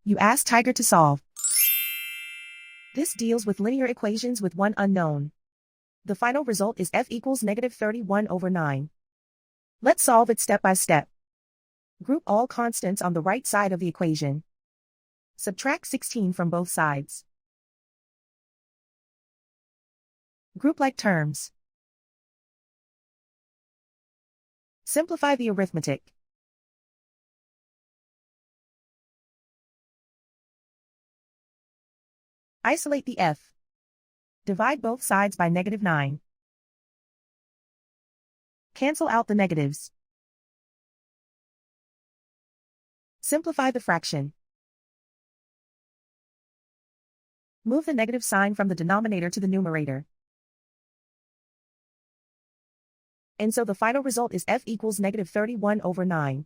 You ask Tiger to solve. This deals with linear equations with one unknown. The final result is f equals -31/9. Let's solve it step by step. Group all constants on the right side of the equation. Subtract 16 from both sides. Group like terms. Simplify the arithmetic. Isolate the f. Divide both sides by -9. Cancel out the negatives. Simplify the fraction. Move the negative sign from the denominator to the numerator. And so the final result is f equals -31/9.